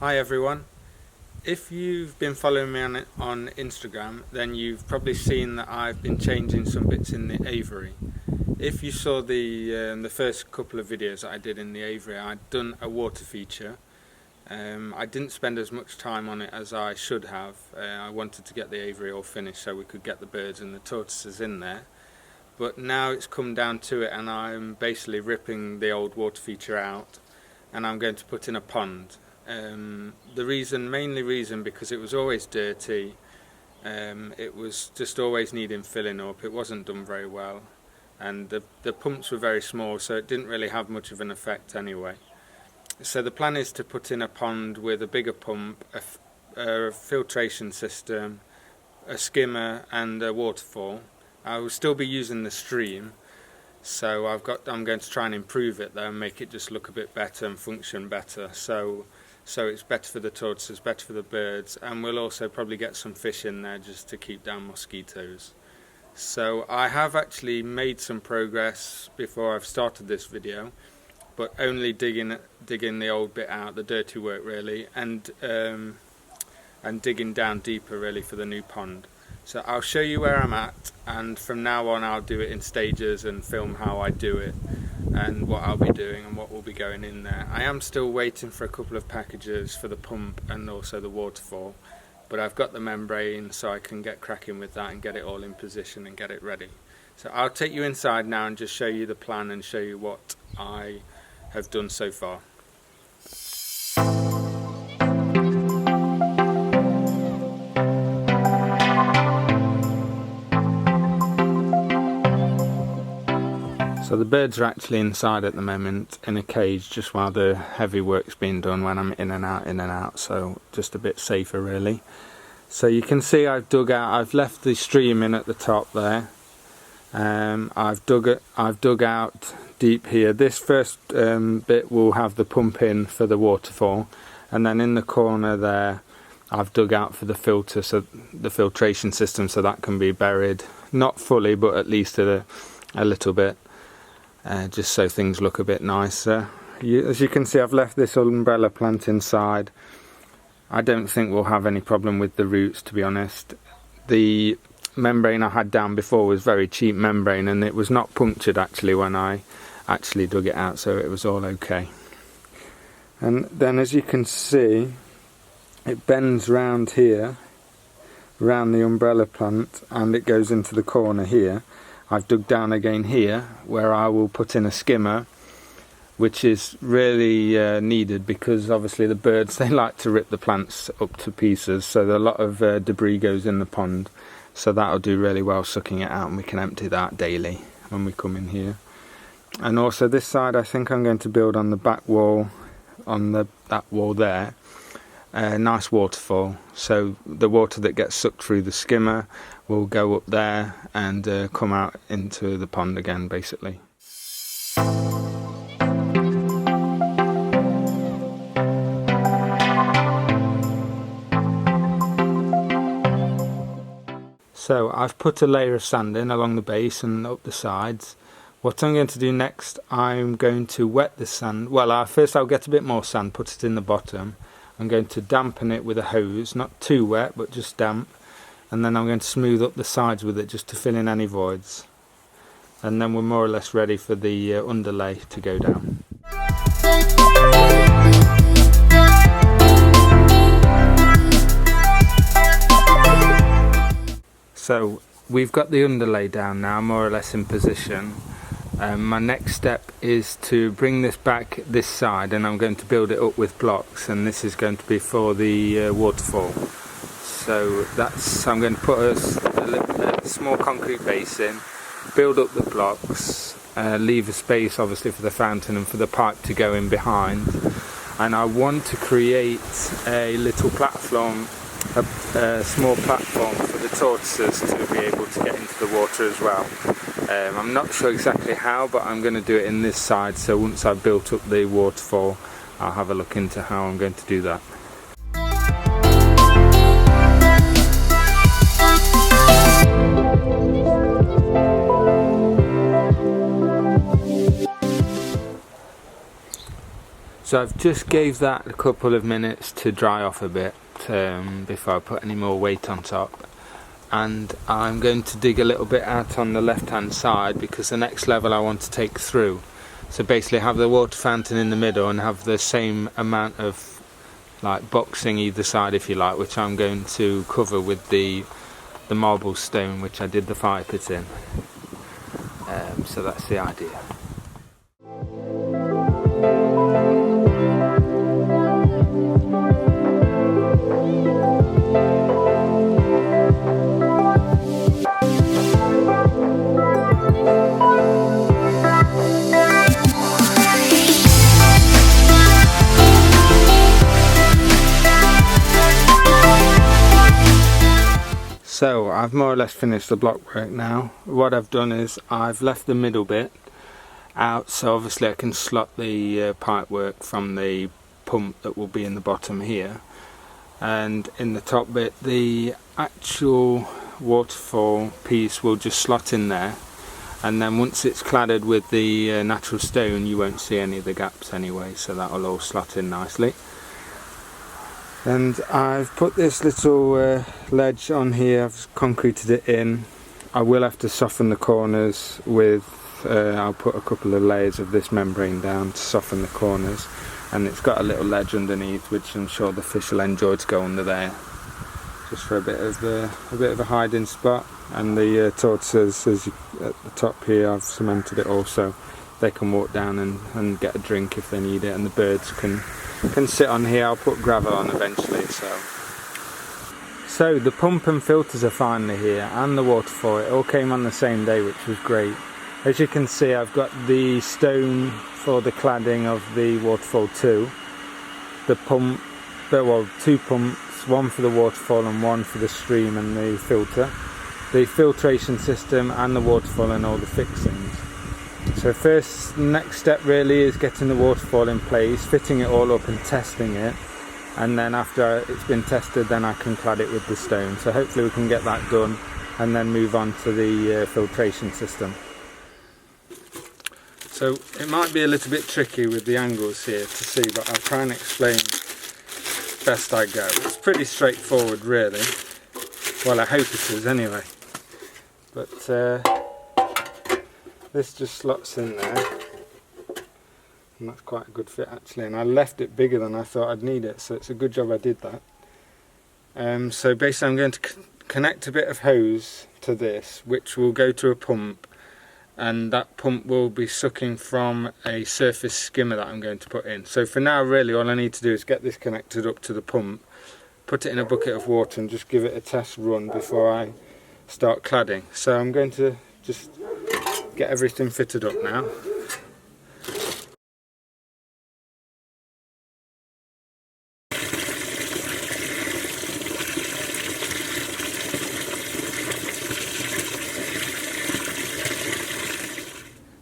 Hi everyone. If you've been following me on Instagram, then you've probably seen that I've been changing some bits in the aviary. If you saw the first couple of videos that I did in the aviary, I'd done a water feature. I didn't spend as much time on it as I should have. I wanted to get the aviary all finished so we could get the birds and the tortoises in there. But now it's come down to it, and I'm basically ripping the old water feature out, and I'm going to put in a pond. The mainly reason, because it was always dirty. It was just always needing filling up. It wasn't done very well, and the pumps were very small, so it didn't really have much of an effect anyway. So the plan is to put in a pond with a bigger pump, a filtration system, a skimmer and a waterfall. I will still be using the stream, so I'm going to try and improve it though, and make it just look a bit better and function better. So it's better for the tortoises, better for the birds, and we'll also probably get some fish in there just to keep down mosquitoes. So I have actually made some progress before I've started this video, but only digging the old bit out, the dirty work really, and digging down deeper really for the new pond. So I'll show you where I'm at, and from now on I'll do it in stages and film how I do it and what I'll be doing and what will be going in there. I am still waiting for a couple of packages for the pump and also the waterfall, but I've got the membrane, so I can get cracking with that and get it all in position and get it ready. So I'll take you inside now and just show you the plan and show you what I have done so far. So the birds are actually inside at the moment in a cage, just while the heavy work's being done when I'm in and out, so just a bit safer really. So you can see I've left the stream in at the top there. I've dug out deep here. This first bit will have the pump in for the waterfall, and then in the corner there I've dug out for the filter, so the filtration system, so that can be buried, not fully but at least a little bit. Just so things look a bit nicer. As you can see, I've left this umbrella plant inside. I don't think we'll have any problem with the roots, to be honest. The membrane I had down before was very cheap membrane, and it was not punctured actually when I actually dug it out, so it was all okay. And then as you can see, it bends round here, round the umbrella plant, and it goes into the corner here. I've dug down again here, where I will put in a skimmer, which is really needed, because obviously the birds, they like to rip the plants up to pieces, so a lot of debris goes in the pond, so that'll do really well sucking it out, and we can empty that daily when we come in here. And also this side, I think I'm going to build on the back wall, on that wall there, a nice waterfall, so the water that gets sucked through the skimmer will go up there and come out into the pond again, basically. So I've put a layer of sand in along the base and up the sides. What I'm going to do next, I'm going to wet the sand. Well, first I'll get a bit more sand, put it in the bottom. I'm going to dampen it with a hose, not too wet but just damp, and then I'm going to smooth up the sides with it just to fill in any voids, and then we're more or less ready for the underlay to go down. So we've got the underlay down now, more or less in position. My next step is to bring this back this side, and I'm going to build it up with blocks, and this is going to be for the waterfall. So I'm going to put a small concrete base in, build up the blocks, leave a space obviously for the fountain and for the pipe to go in behind, and I want to create a little platform, a small platform for the tortoises to be able to get into the water as well. I'm not sure exactly how, but I'm going to do it in this side, so once I've built up the waterfall I'll have a look into how I'm going to do that. So I've just gave that a couple of minutes to dry off a bit before I put any more weight on top. And I'm going to dig a little bit out on the left hand side because the next level I want to take through. So basically have the water fountain in the middle and have the same amount of like boxing either side, if you like, which I'm going to cover with the marble stone which I did the fire pit in. So that's the idea. So I've more or less finished the block work now. What I've done is I've left the middle bit out, so obviously I can slot the pipe work from the pump that will be in the bottom here, and in the top bit the actual waterfall piece will just slot in there, and then once it's cladded with the natural stone you won't see any of the gaps anyway, so that will all slot in nicely. And I've put this little ledge on here, I've concreted it in. I will have to soften the corners with, I'll put a couple of layers of this membrane down to soften the corners, and it's got a little ledge underneath which I'm sure the fish will enjoy to go under there, just for a bit of a hiding spot. And the tortoises, at the top here, I've cemented it also. They can walk down and get a drink if they need it, and the birds can sit on here. I'll put gravel on eventually. So the pump and filters are finally here, and the waterfall. It all came on the same day, which was great. As you can see, I've got the stone for the cladding of the waterfall 2. The pump, well, 2 pumps, one for the waterfall and one for the stream and the filter. The filtration system and the waterfall and all the fixings. So next step really is getting the waterfall in place, fitting it all up and testing it, and then after it's been tested then I can clad it with the stone. So hopefully we can get that done and then move on to the filtration system. So it might be a little bit tricky with the angles here to see, but I'll try and explain best I go. It's pretty straightforward really. Well, I hope it is anyway. But this just slots in there, and that's quite a good fit actually, and I left it bigger than I thought I'd need it, so it's a good job I did that. So basically I'm going to connect a bit of hose to this which will go to a pump, and that pump will be sucking from a surface skimmer that I'm going to put in. So for now really all I need to do is get this connected up to the pump, put it in a bucket of water and just give it a test run before I start cladding. So I'm going to just get everything fitted up now.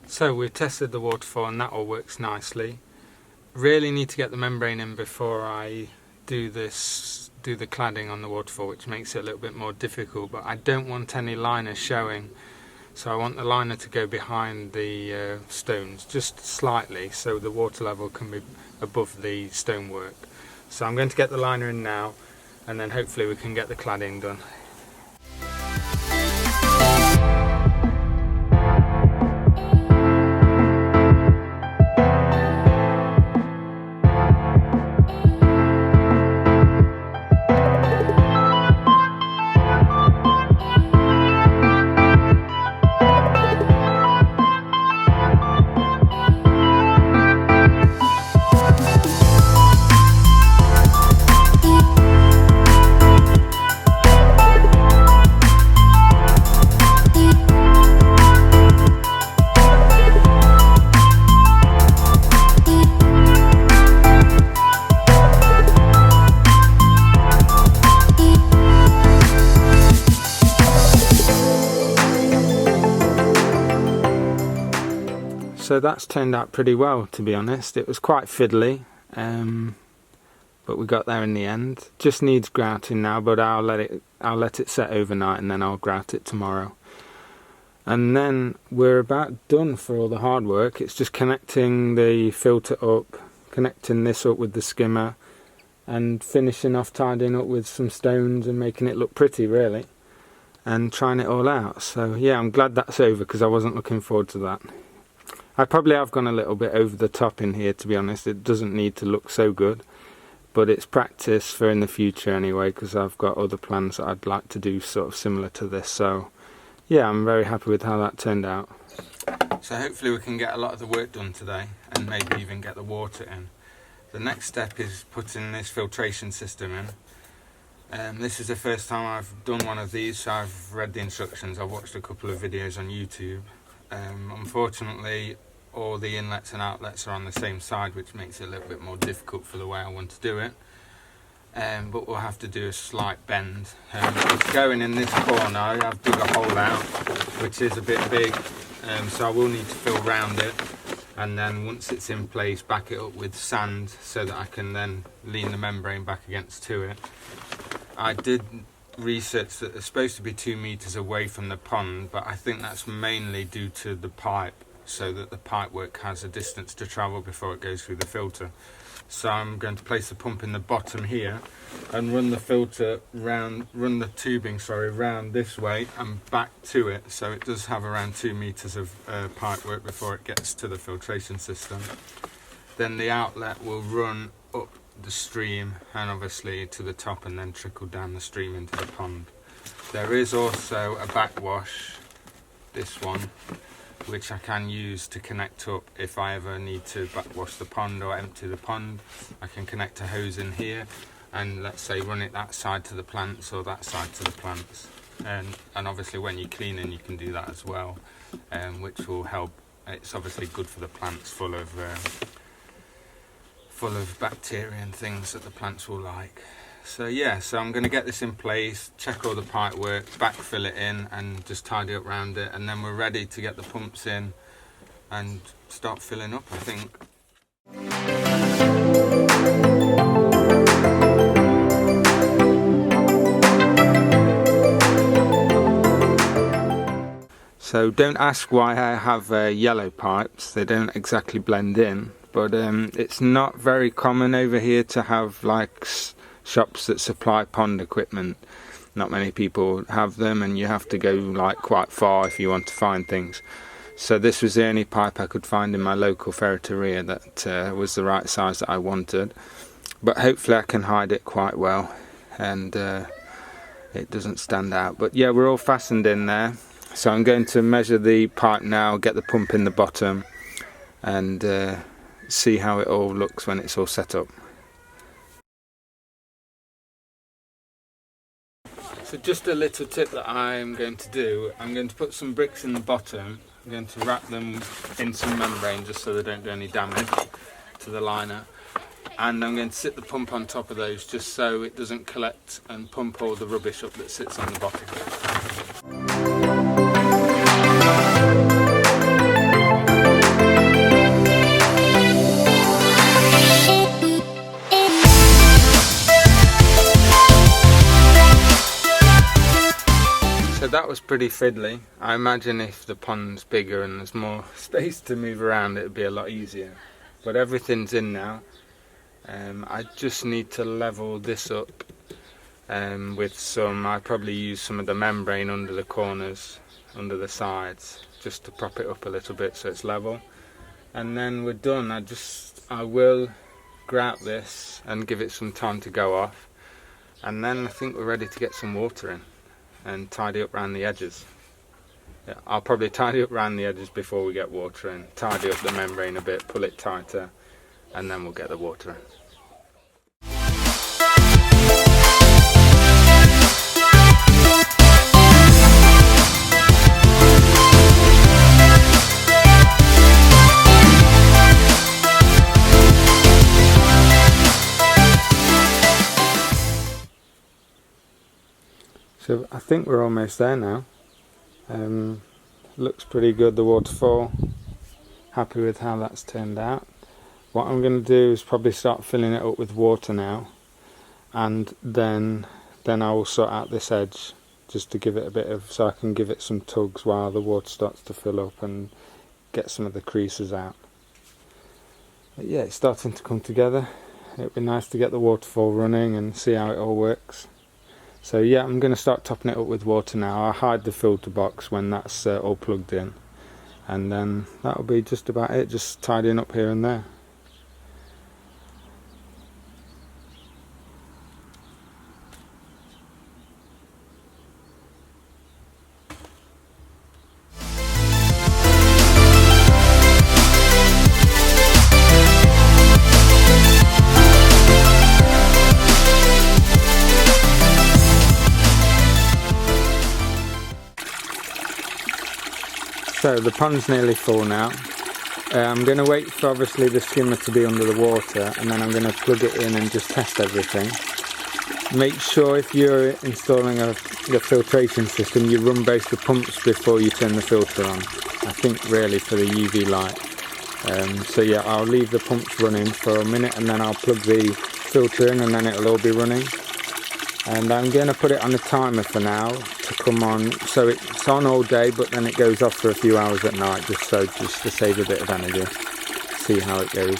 So we've tested the waterfall and that all works nicely. Really need to get the membrane in before I do the cladding on the waterfall, which makes it a little bit more difficult, but I don't want any liner showing. So I want the liner to go behind the stones, just slightly, so the water level can be above the stonework. So I'm going to get the liner in now, and then hopefully we can get the cladding done. So that's turned out pretty well, to be honest. It was quite fiddly, but we got there in the end. Just needs grouting now, but I'll let it set overnight and then I'll grout it tomorrow. And then we're about done for all the hard work. It's just connecting the filter up, connecting this up with the skimmer and finishing off tidying up with some stones and making it look pretty really, and trying it all out. So yeah, I'm glad that's over because I wasn't looking forward to that. I probably have gone a little bit over the top in here, to be honest. It doesn't need to look so good, but it's practice for in the future anyway, because I've got other plans that I'd like to do sort of similar to this. So yeah, I'm very happy with how that turned out. So hopefully we can get a lot of the work done today and maybe even get the water in. The next step is putting this filtration system in. This is the first time I've done one of these, so I've read the instructions. I've watched a couple of videos on YouTube. Unfortunately, all the inlets and outlets are on the same side, which makes it a little bit more difficult for the way I want to do it. But we'll have to do a slight bend. It's going in this corner. I've dug a hole out, which is a bit big, so I will need to fill round it, and then once it's in place, back it up with sand so that I can then lean the membrane back against to it. I did research that it's supposed to be 2 meters away from the pond, but I think that's mainly due to the pipe, so that the pipe work has a distance to travel before it goes through the filter. So I'm going to place the pump in the bottom here and run the filter round, run the tubing, round this way and back to it. So it does have around 2 meters of pipe work before it gets to the filtration system. Then the outlet will run up the stream and obviously to the top and then trickle down the stream into the pond. There is also a backwash, this one, which I can use to connect up if I ever need to backwash the pond or empty the pond. I can connect a hose in here and let's say run it that side to the plants or that side to the plants, and obviously when you're cleaning you can do that as well, which will help. It's obviously good for the plants, full of bacteria and things that the plants will like. So yeah, so I'm going to get this in place, check all the pipe work, backfill it in and just tidy up around it, and then we're ready to get the pumps in and start filling up, I think. So don't ask why I have yellow pipes, they don't exactly blend in, but it's not very common over here to have like shops that supply pond equipment. Not many people have them, and you have to go like quite far if you want to find things. So this was the only pipe I could find in my local ferreteria that was the right size that I wanted, but hopefully I can hide it quite well and it doesn't stand out. But yeah, we're all fastened in there, so I'm going to measure the pipe now, get the pump in the bottom and see how it all looks when it's all set up. So just a little tip that I'm going to do, I'm going to put some bricks in the bottom. I'm going to wrap them in some membrane just so they don't do any damage to the liner. And I'm going to sit the pump on top of those just so it doesn't collect and pump all the rubbish up that sits on the bottom. So that was pretty fiddly. I imagine if the pond's bigger and there's more space to move around, it would be a lot easier. But everything's in now. I just need to level this up with some, I probably use some of the membrane under the corners, under the sides, just to prop it up a little bit so it's level. And then we're done. I will grout this and give it some time to go off. And then I think we're ready to get some water in and tidy up around the edges. Yeah, I'll probably tidy up around the edges before we get water in, tidy up the membrane a bit, pull it tighter, and then we'll get the water in. So I think we're almost there now. Looks pretty good, the waterfall. Happy with how that's turned out. What I'm going to do is probably start filling it up with water now, and then I will sort out this edge just to give it a bit of, so I can give it some tugs while the water starts to fill up and get some of the creases out. But yeah, it's starting to come together. It'd be nice to get the waterfall running and see how it all works. So yeah, I'm going to start topping it up with water now. I'll hide the filter box when that's all plugged in, and then that'll be just about it, just tidying up here and there. So the pond's nearly full now. I'm going to wait for obviously the skimmer to be under the water, and then I'm going to plug it in and just test everything. Make sure if you're installing the filtration system, you run both the pumps before you turn the filter on. I think really for the UV light. So yeah, I'll leave the pumps running for a minute and then I'll plug the filter in and then it'll all be running. And I'm going to put it on a timer for now to come on, so it's on all day but then it goes off for a few hours at night, just to save a bit of energy. See how it goes.